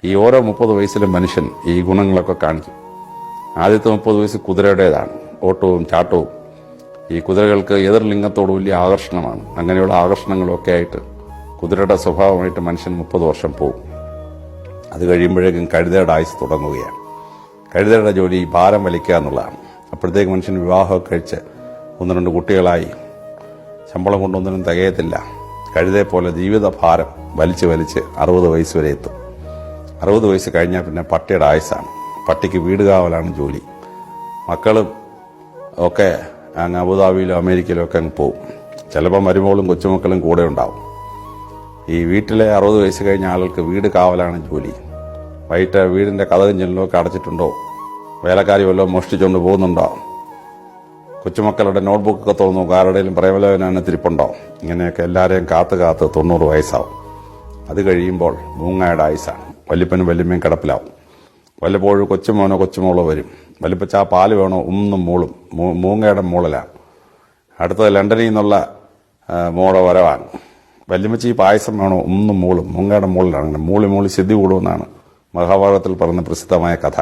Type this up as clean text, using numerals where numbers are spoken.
ഈ ഓരോ 30 വയസ്സിലും മനുഷ്യൻ ഈ ഗുണങ്ങളൊക്കെ കാണിക്കും. ആദ്യത്തെ 30 വയസ്സ് കുതിരയുടേതാണ്. ഓട്ടവും ചാട്ടവും. ഈ കുതിരകൾക്ക് എതിർലിംഗത്തോട് വലിയ ആകർഷണമാണ്. അങ്ങനെയുള്ള ആകർഷണങ്ങളൊക്കെ ആയിട്ട് കുതിരയുടെ സ്വഭാവമായിട്ട് മനുഷ്യൻ 30 വർഷം പോകും. അത് കഴിയുമ്പോഴേക്കും കഴുതയുടെ ആയുസ് തുടങ്ങുകയാണ്. കഴുതയുടെ ജോലി ഭാരം വലിക്കുക എന്നുള്ളതാണ്. അപ്പോഴത്തേക്ക് മനുഷ്യൻ വിവാഹമൊക്കെ കഴിച്ച് 1-2 കുട്ടികളായി ശമ്പളം കൊണ്ടൊന്നിനും തികയത്തില്ല. കഴുതയെപ്പോലെ ജീവിതഭാരം വലിച്ച് 60 വയസ്സ് വരെ എത്തും. 60 വയസ്സ് കഴിഞ്ഞാൽ പിന്നെ പട്ടിയുടെ ആയുസാണ്. പട്ടിക്ക് വീട് കാവലാണ് ജോലി. മക്കളും ഒക്കെ അങ്ങ് അബുദാബിയിലോ അമേരിക്കയിലോ ഒക്കെ അങ്ങ് പോകും. ചിലപ്പോൾ മരുമകളും കൊച്ചുമക്കളും കൂടെ ഉണ്ടാവും. ഈ വീട്ടിലെ 60 വയസ്സ് കഴിഞ്ഞ ആളുകൾക്ക് വീട് കാവലാണ് ജോലി. വൈകിട്ട് വീടിന്റെ കതകും ജനലൊക്കെ അടച്ചിട്ടുണ്ടോ, വേലക്കാരി വല്ലതും മോഷ്ടിച്ചുകൊണ്ട് പോകുന്നുണ്ടോ, കൊച്ചുമക്കളുടെ നോട്ട്ബുക്കൊക്കെ തുറന്നു ആരുടെയും പ്രേമലോചന തിരിപ്പുണ്ടോ, ഇങ്ങനെയൊക്കെ എല്ലാവരെയും കാത്ത് 90 വയസ്സാവും. അത് കഴിയുമ്പോൾ മൂങ്ങയുടെ ആയുസാണ്. വല്യപ്പനും വല്യമ്മയും കിടപ്പിലാവും. വല്ലപ്പോഴും കൊച്ചുമോനോ കൊച്ചുമോളോ വരും. വല്യപ്പച്ച ആ പാല് വേണോ, മൂളും. മൂങ്ങയുടെ മൂളലാണ്. അടുത്തത് ലണ്ടനിൽ നിന്നുള്ള മോളെ വരവാണ്. വല്യമ്മച്ചി പായസം വേണോ, മൂളും. മൂങ്ങയുടെ മൂളിലാണ്. മൂളി സിദ്ധി കൂടുമെന്നാണ് മഹാഭാരതത്തിൽ പറഞ്ഞ പ്രസിദ്ധമായ കഥ.